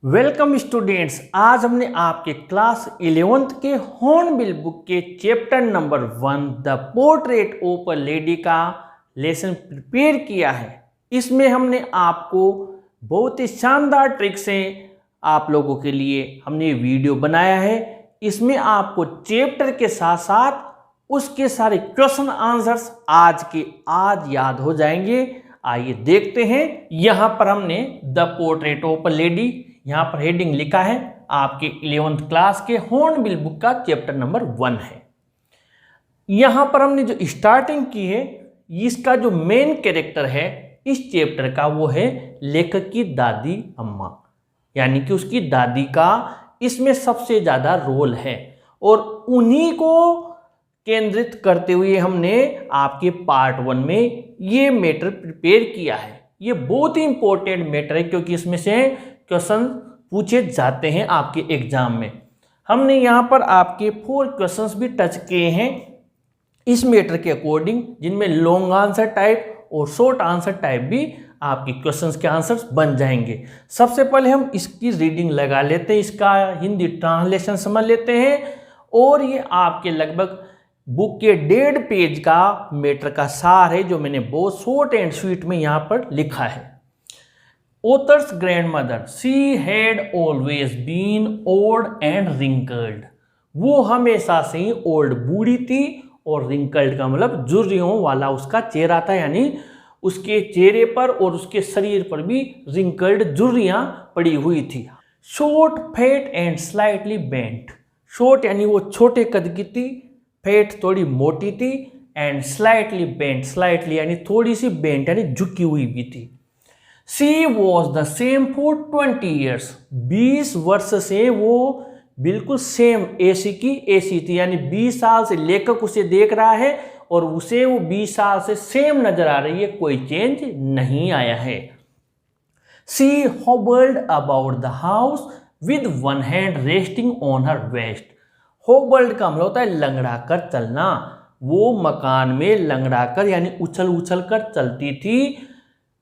Welcome students. आज हमने आपके क्लास 11th के हॉर्नबिल बुक के chapter number 1 the portrait of a lady का लेसन प्रिपेयर किया है। इसमें हमने आपको बहुत ही शानदार ट्रिक से आप लोगों के लिए हमने वीडियो बनाया है। इसमें आपको चैप्टर के साथ साथ उसके सारे क्वेश्चन आंसर्स आज याद हो जाएंगे। आइए देखते हैं। यहाँ पर हमने the portrait of a lady, यहाँ पर हेडिंग लिखा है, आपके 11th क्लास के हॉर्नबिल बुक का चैप्टर नंबर 1 है। यहाँ पर हमने जो स्टार्टिंग की है, इसका जो मेन कैरेक्टर है इस चैप्टर का वो है लेखक की दादी अम्मा, यानी कि उसकी दादी का इसमें सबसे ज़्यादा रोल है और उन्हीं को केंद्रित करते हुए हमने आपके पार्ट 1 में ये मैटर प्रिपेयर किया है। ये बहुत ही इंपॉर्टेंट मैटर है क्योंकि इसमें से क्वेश्चन पूछे जाते हैं आपके एग्जाम में। हमने यहाँ पर आपके 4 क्वेश्चंस भी टच किए हैं इस मैटर के अकॉर्डिंग, जिनमें लॉन्ग आंसर टाइप और शॉर्ट आंसर टाइप भी आपके क्वेश्चंस के आंसर्स बन जाएंगे। सबसे पहले हम इसकी रीडिंग लगा लेते हैं, इसका हिंदी ट्रांसलेशन समझ लेते हैं और ये आपके लगभग बुक के 1.5 पेज का मैटर का सार है जो मैंने बहुत शॉर्ट एंड स्वीट में यहाँ पर लिखा है। Author's grandmother, she had always been old and wrinkled. वो हमेशा से ही ओल्ड बूढ़ी थी और रिंकल्ड का मतलब झुर्रियों वाला उसका चेहरा था, यानी उसके चेहरे पर और उसके शरीर पर भी रिंकल्ड झुर्रियां पड़ी हुई थी। Short, fat and slightly bent. Short यानी वो छोटे कद की थी, फैट थोड़ी मोटी थी, एंड स्लाइटली बेंट, स्लाइटली यानी थोड़ी सी बेंट यानी झुकी हुई भी थी। She was the same for 20 years. 20 वर्ष से वो बिल्कुल सेम ऐसी की ऐसी थी, यानी 20 साल से लेखक उसे देख रहा है और उसे वो 20 साल से सेम नजर आ रही है, कोई चेंज नहीं आया है। She hobbled about the house with one hand resting on her waist. Hobbled का मतलब होता है लंगड़ा कर चलना। वो मकान में लंगड़ा कर यानी उछल उछल कर चलती थी।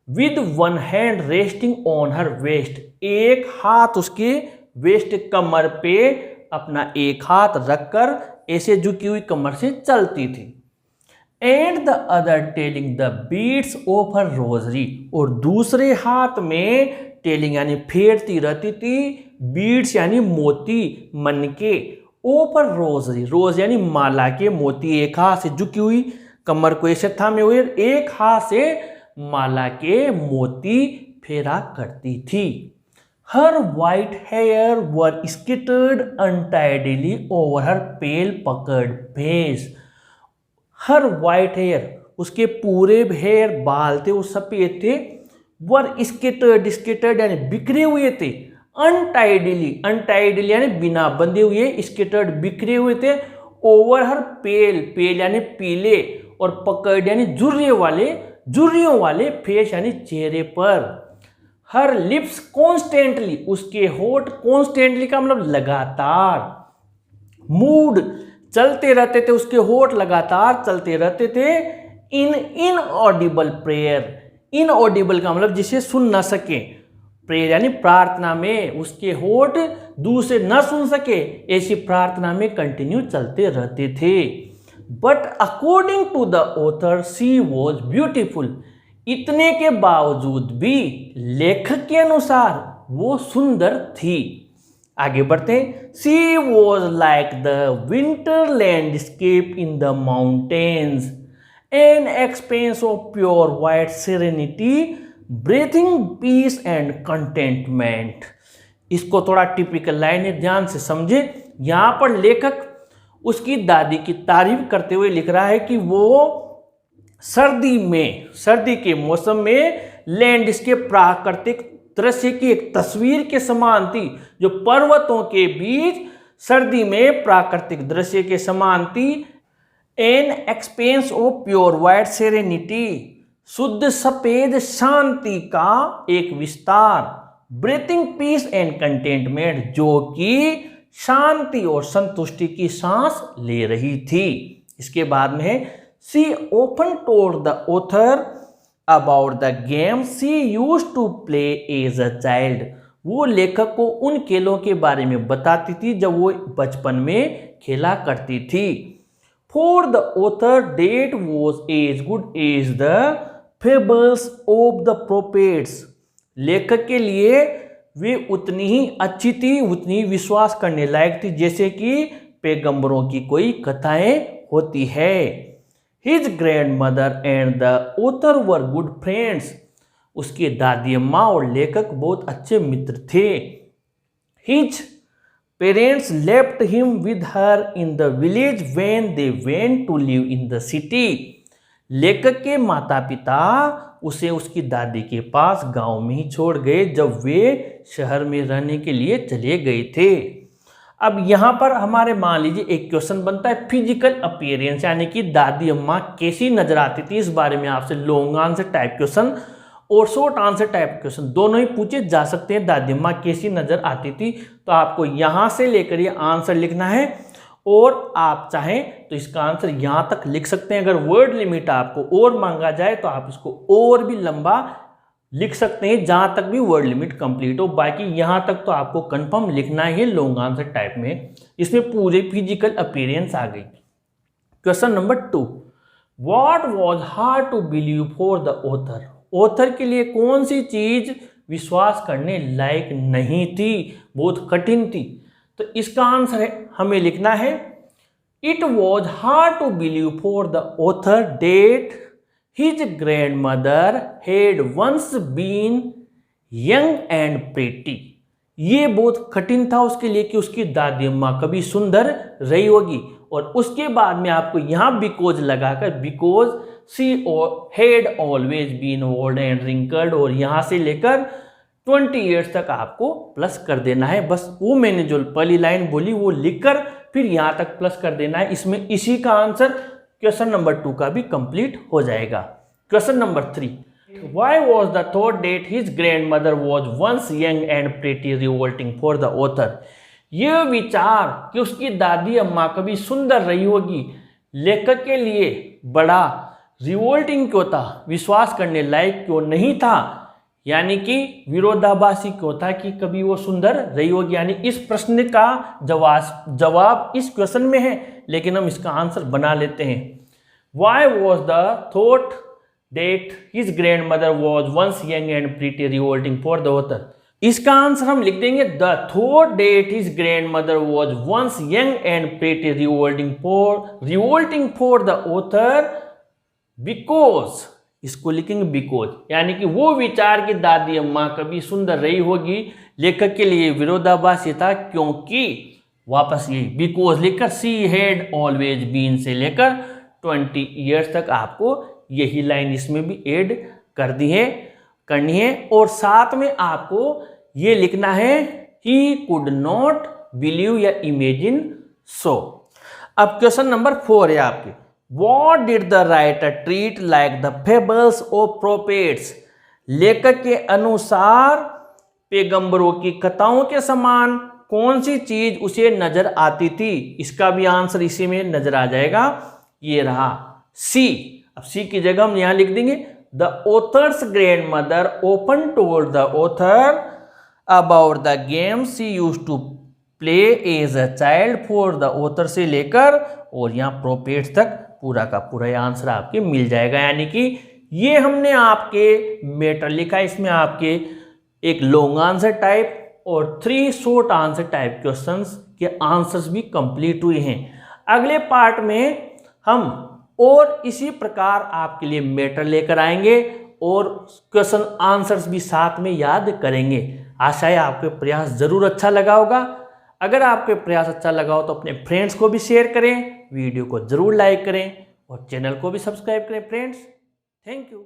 With one hand resting on her waist, एक हाथ उसके वेस्ट कमर पे अपना एक हाथ रखकर ऐसे झुकी हुई कमर से चलती थी। And the other telling the beats of her rosary, और दूसरे हाथ में टेलिंग यानी फेरती रहती थी, बीट्स यानी मोती मन के, ओपर रोजरी, रोज यानी माला के मोती, एक हाथ से झुकी हुई कमर को ऐसे थामे हुए एक हाथ से माला के मोती फेरा करती थी। हर वाइट हेयर वर स्किटर्ड अनटाइडली ओवर हर पेल पकड़ फेस। हर वाइट हेयर, उसके पूरे हेयर बाल थे वो सफेद थे, वर स्किटर्ड यानी बिखरे हुए थे, अनटाइडली यानी बिना बंधे हुए, स्किटर्ड बिखरे हुए थे, ओवर हर पेल यानी पीले, और पकड़ यानी झुर्रियों वाले फेस यानी चेहरे पर। हर लिप्स कॉन्स्टेंटली, उसके होठ कॉन्स्टेंटली का मतलब लगातार, मूड चलते रहते थे, उसके होठ लगातार चलते रहते थे। इनऑडिबल प्रेयर, इनऑडिबल का मतलब जिसे सुन न सके, प्रेयर यानी प्रार्थना में उसके होठ दूसरे न सुन सके, ऐसी प्रार्थना में कंटिन्यू चलते रहते थे। But according to the author she was beautiful. इतने के बावजूद भी लेखक के अनुसार वो सुंदर थी। आगे बढ़ते हैं। She was like the winter landscape in the mountains, an expanse of pure white serenity, breathing peace and contentment. इसको थोड़ा टिपिकल लाइन है, ध्यान से समझे। यहां पर लेखक उसकी दादी की तारीफ करते हुए लिख रहा है कि वो सर्दी के मौसम में लैंडस्केप, प्राकृतिक दृश्य की एक तस्वीर के समान थी, जो पर्वतों के बीच सर्दी में प्राकृतिक दृश्य के समान थी। N expanse of pure white serenity, शुद्ध सफेद शांति का एक विस्तार। ब्रीथिंग पीस एंड कंटेंटमेंट, जो कि शांति और संतुष्टि की सांस ले रही थी। इसके बाद में है she often told the author about the game she used to play as a child. वो लेखक को उन खेलों के बारे में बताती थी जब वो बचपन में खेला करती थी। For the author that was as good as the fables of the prophets. लेखक के लिए वे उतनी ही अच्छी थी, उतनी विश्वास करने लायक थी जैसे कि पैगंबरों की कोई कथाएं होती है। His grandmother and the author were good friends. उसके दादी अम्मा और लेखक बहुत अच्छे मित्र थे। His parents left him with her in the village when they went to live in the city. लेखक के माता पिता उसे उसकी दादी के पास गांव में ही छोड़ गए जब वे शहर में रहने के लिए चले गए थे। अब यहाँ पर हमारे मान लीजिए एक क्वेश्चन बनता है फिजिकल अपीयरेंस, यानी कि दादी अम्मा कैसी नजर आती थी। इस बारे में आपसे लॉन्ग आंसर टाइप क्वेश्चन और शॉर्ट आंसर टाइप क्वेश्चन दोनों ही पूछे जा सकते हैं। दादी अम्मा कैसी नजर आती थी, तो आपको यहाँ से लेकर ये आंसर लिखना है और आप चाहें तो इसका आंसर यहाँ तक लिख सकते हैं। अगर वर्ड लिमिट आपको और मांगा जाए तो आप इसको और भी लंबा लिख सकते हैं जहाँ तक भी वर्ड लिमिट कंप्लीट हो। बाकी यहाँ तक तो आपको कंफर्म लिखना है लॉन्ग आंसर टाइप में। इसमें पूरे फिजिकल अपीयरेंस आ गई। Question number 2, what was hard to believe for the author. Author के लिए कौन सी चीज विश्वास करने लायक नहीं थी, बहुत कठिन थी। तो इसका आंसर है हमें लिखना है it was hard to believe for the author that his grandmother had once been young and pretty. ये बहुत कठिन था उसके लिए कि उसकी दादी अम्मा कभी सुंदर रही होगी। और उसके बाद में आपको यहाँ बिकॉज लगाकर, because she had always been old and wrinkled, और यहाँ से लेकर 20 ईयर्स तक आपको प्लस कर देना है। बस वो मैंने जो पहली लाइन बोली वो लिखकर फिर यहाँ तक प्लस कर देना है। इसमें इसी का आंसर क्वेश्चन नंबर 2 का भी कंप्लीट हो जाएगा। Question number 3, why was the thought that his grandmother was once young and pretty revolting for the author. यह विचार कि उसकी दादी अम्मा कभी सुंदर रही होगी लेखक के लिए बड़ा रिवोल्टिंग क्यों था, विश्वास करने लायक क्यों नहीं था, यानी कि विरोधाभासी क्यों था कि कभी वो सुंदर रही होगी। यानी इस प्रश्न का जवाब इस क्वेश्चन में है, लेकिन हम इसका आंसर बना लेते हैं। Why was the thought that his grandmother was once young and pretty revolting for the author? इसका आंसर हम लिख देंगे the thought that his grandmother was once young and pretty revolting for the author because, इसको लिखेंगे because, यानी कि वो विचार की दादी अम्मा कभी सुंदर रही होगी लेखक के लिए विरोधाभासी था, क्योंकि वापस ये बिकॉज लिखकर सी हैड ऑलवेज बीन से लेकर 20 ईयर्स तक आपको यही लाइन इसमें भी ऐड करनी है। और साथ में आपको ये लिखना है ही कुड नॉट बिलीव या इमेजिन सो। अब क्वेश्चन नंबर 4 है आपके, What did the writer treat like the fables of prophets? लेखक के अनुसार पैगंबरों की कथाओं के समान कौन सी चीज उसे नजर आती थी। इसका भी आंसर इसी में नजर आ जाएगा, ये रहा सी। अब सी की जगह हम यहां लिख देंगे the author's grandmother often told the author about the game she used to play as a child for the author से लेकर और यहाँ प्रोफेट्स तक पूरा का पूरा आंसर आपके मिल जाएगा। यानी कि ये हमने आपके मैटर लिखा, इसमें आपके एक लॉन्ग आंसर टाइप और 3 शॉर्ट आंसर टाइप क्वेश्चंस के आंसर्स भी कंप्लीट हुए हैं। अगले पार्ट में हम और इसी प्रकार आपके लिए मैटर लेकर आएंगे और क्वेश्चन आंसर्स भी साथ में याद करेंगे। आशा है आपके प्रयास जरूर अच्छा लगा होगा। अगर आपके प्रयास अच्छा लगा हो तो अपने फ्रेंड्स को भी शेयर करें, वीडियो को जरूर लाइक करें और चैनल को भी सब्सक्राइब करें फ्रेंड्स। Thank you.